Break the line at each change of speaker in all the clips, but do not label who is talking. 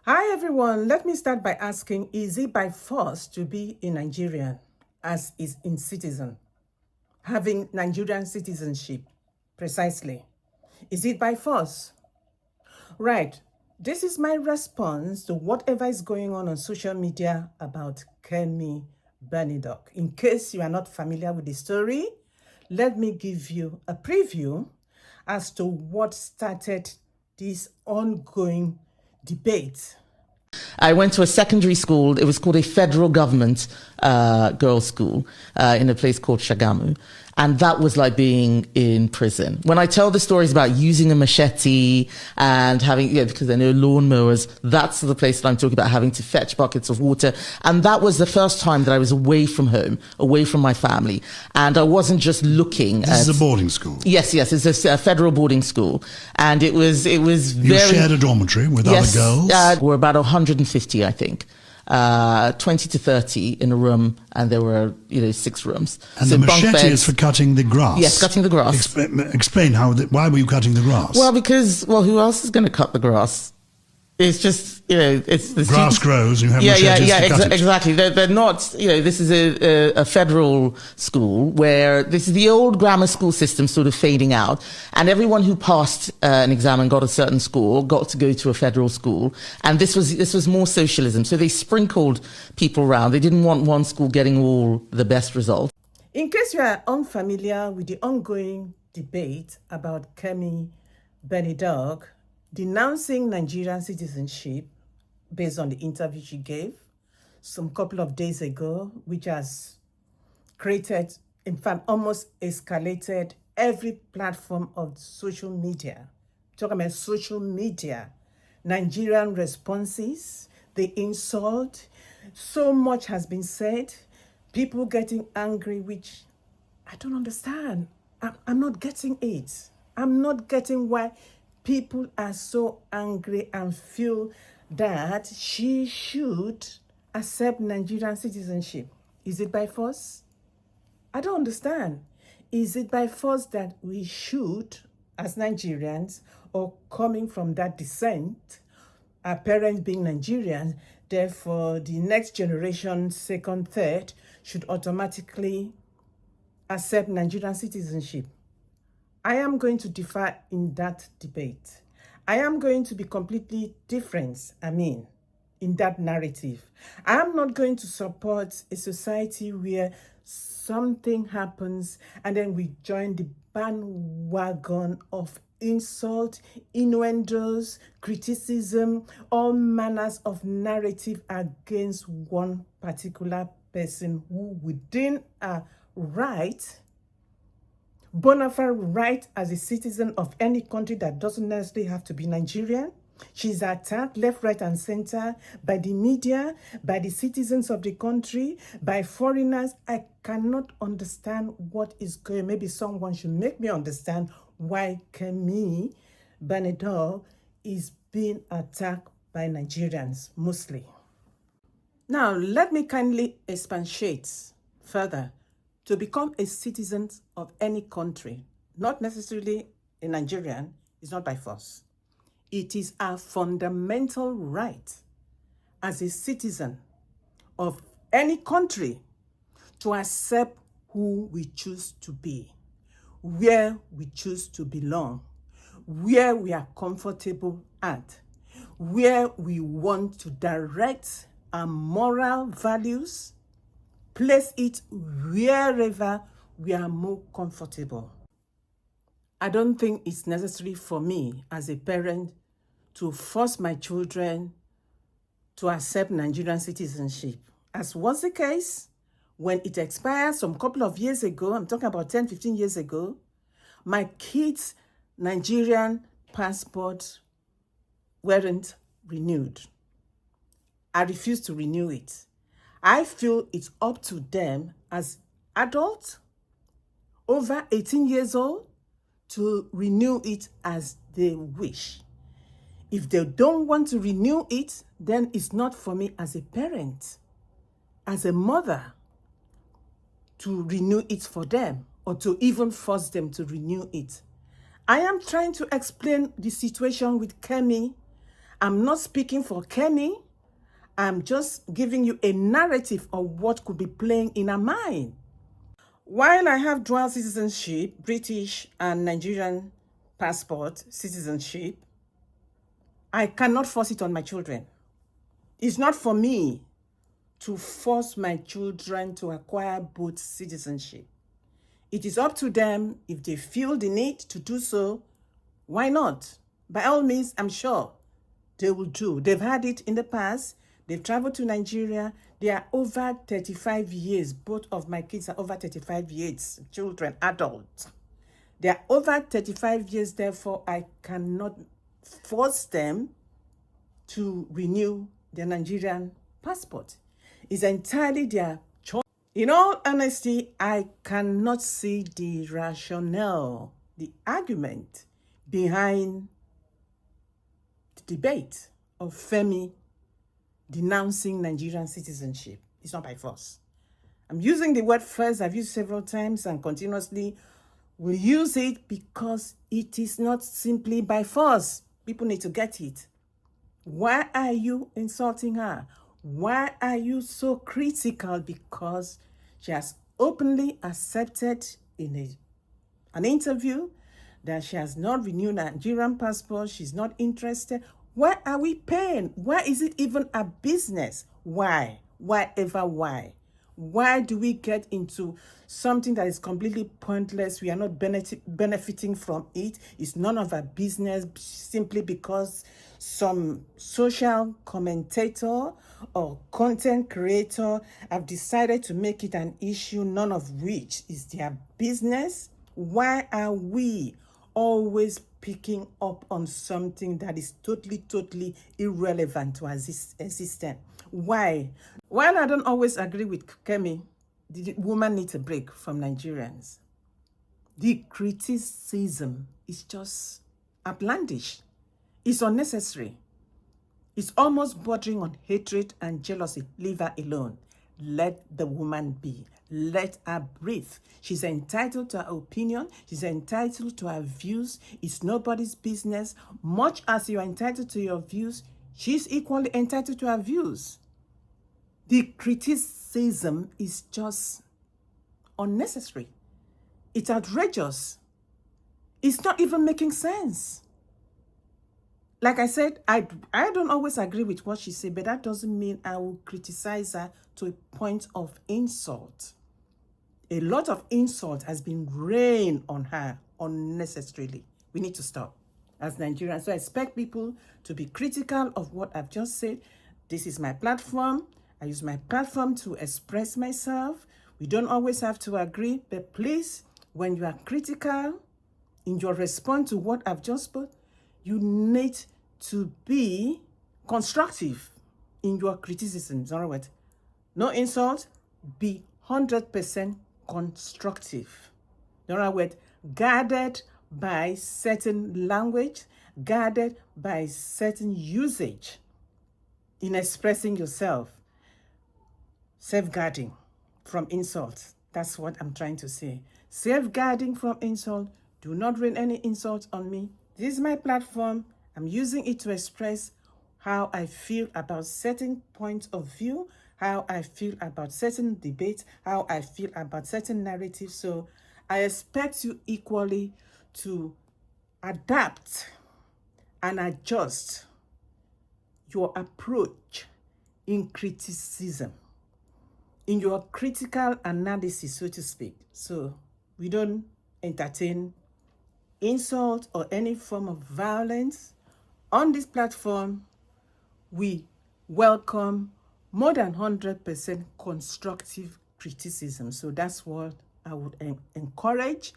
Hi everyone, let me start by asking, is it by force to be a Nigerian as is in citizen? Having Nigerian citizenship, precisely. Is it by force? Right, this is my response to whatever is going on social media about Kemi Badenoch. In case you are not familiar with the story, let me give you a preview as to what started this ongoing debate.
I went to a secondary school. It was called a federal government girls' school in a place called Shagamu. And that was like being in prison. When I tell the stories about using a machete and having, because there are no lawnmowers, that's the place that I'm talking about, having to fetch buckets of water. And that was the first time that I was away from home, away from my family. And I wasn't just looking at...
This is a boarding school?
Yes, it's a federal boarding school. And it was very...
You shared a dormitory with other girls?
We're about 150, I think. 20 to 30 in a room, and there were 6 rooms.
And so the machete is for cutting the grass?
Yes, cutting the grass.
Explain why were you cutting the grass?
Well, because who else is going to cut the grass? It's just, it's the
grass grows, and you have machetes to cut it.
Exactly. They're not, this is a federal school where this is the old grammar school system sort of fading out. And everyone who passed an exam and got a certain score got to go to a federal school. And this was more socialism. So they sprinkled people around. They didn't want one school getting all the best results.
In case you are unfamiliar with the ongoing debate about Kemi Badenoch denouncing Nigerian citizenship based on the interview she gave some couple of days ago, which has created, in fact, almost escalated every platform of social media. Talking about social media, Nigerian responses, the insult, so much has been said, people getting angry, which I don't understand. I'm not getting it. I'm not getting why people are so angry and feel that she should accept Nigerian citizenship. Is it by force? I don't understand. Is it by force that we should, as Nigerians, or coming from that descent, our parents being Nigerians, therefore the next generation, second, third, should automatically accept Nigerian citizenship? I am going to differ in that debate. I am going to be completely different, in that narrative. I am not going to support a society where something happens and then we join the bandwagon of insult, innuendos, criticism, all manners of narrative against one particular person who within a right, bona fide right as a citizen of any country that doesn't necessarily have to be Nigerian. She's attacked left, right, and center by the media, by the citizens of the country, by foreigners. I cannot understand what is going. Maybe someone should make me understand why Kemi Badenoch is being attacked by Nigerians mostly. Now, let me kindly expatiate further. To become a citizen of any country, not necessarily a Nigerian, is not by force. It is a fundamental right as a citizen of any country to accept who we choose to be, where we choose to belong, where we are comfortable at, where we want to direct our moral values, place it wherever we are more comfortable. I don't think it's necessary for me as a parent to force my children to accept Nigerian citizenship. As was the case when it expired some couple of years ago, I'm talking about 10, 15 years ago, my kids' Nigerian passports weren't renewed. I refused to renew it. I feel it's up to them as adults over 18 years old to renew it as they wish. If they don't want to renew it, then it's not for me as a parent, as a mother, to renew it for them or to even force them to renew it. I am trying to explain the situation with Kemi I'm not speaking for Kemi. I'm just giving you a narrative of what could be playing in her mind. While I have dual citizenship, British and Nigerian passport citizenship, I cannot force it on my children. It's not for me to force my children to acquire both citizenship. It is up to them. If they feel the need to do so, why not? By all means, I'm sure they will do. They've had it in the past. They've traveled to Nigeria. They are over 35 years. Both of my kids are over 35 years, children, adults. They are over 35 years, therefore I cannot force them to renew their Nigerian passport. It's entirely their choice. In all honesty, I cannot see the rationale, the argument behind the debate of Femi denouncing Nigerian citizenship. It's not by force. I'm using the word first. I've used several times and continuously will use it because it is not simply by force. People need to get it. Why are you insulting her? Why are you so critical? Because she has openly accepted in an interview that she has not renewed Nigerian passport. She's not interested. Why are we paying? Why is it even a business? Why? Why ever why? Why do we get into something that is completely pointless? We are not benefiting from it. It's none of our business simply because some social commentator or content creator have decided to make it an issue, none of which is their business. Why are we always picking up on something that is totally irrelevant to our existence? Why? While I don't always agree with Kemi, the woman needs a break from Nigerians. The criticism is just outlandish. It's unnecessary. It's almost bordering on hatred and jealousy. Leave her alone. Let the woman be. Let her breathe. She's entitled to her opinion. She's entitled to her views. It's nobody's business. Much as you're entitled to your views, she's equally entitled to her views. The criticism is just unnecessary. It's outrageous. It's not even making sense. Like I said, I don't always agree with what she said, but that doesn't mean I will criticize her to a point of insult. A lot of insult has been rained on her unnecessarily. We need to stop as Nigerians. So I expect people to be critical of what I've just said. This is my platform. I use my platform to express myself. We don't always have to agree, but please, when you are critical in your response to what I've just put, you need to be constructive in your criticisms. All right? No insult, be 100% constructive. In other words, guarded by certain language, guarded by certain usage in expressing yourself. Safeguarding from insult. That's what I'm trying to say. Safeguarding from insult. Do not rain any insult on me. This is my platform. I'm using it to express how I feel about certain points of view, how I feel about certain debates, how I feel about certain narratives. So I expect you equally to adapt and adjust your approach in criticism, in your critical analysis, so to speak. So we don't entertain insult or any form of violence. On this platform, we welcome more than 100% constructive criticism. So that's what I would encourage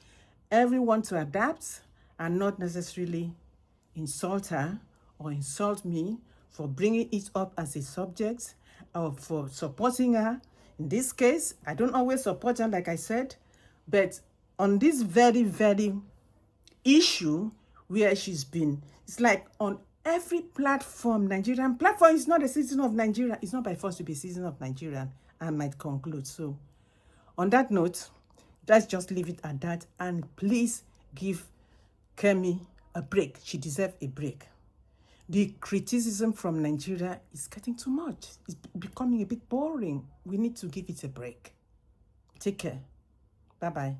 everyone to adapt and not necessarily insult her or insult me for bringing it up as a subject or for supporting her. In this case, I don't always support her, like I said, but on this very issue where she's been, it's like on every platform, Nigerian platform is not a citizen of Nigeria. It's not by force to be a citizen of Nigeria. I might conclude. So on that note, let's just leave it at that. And please give Kemi a break. She deserves a break. The criticism from Nigeria is getting too much. It's becoming a bit boring. We need to give it a break. Take care. Bye-bye.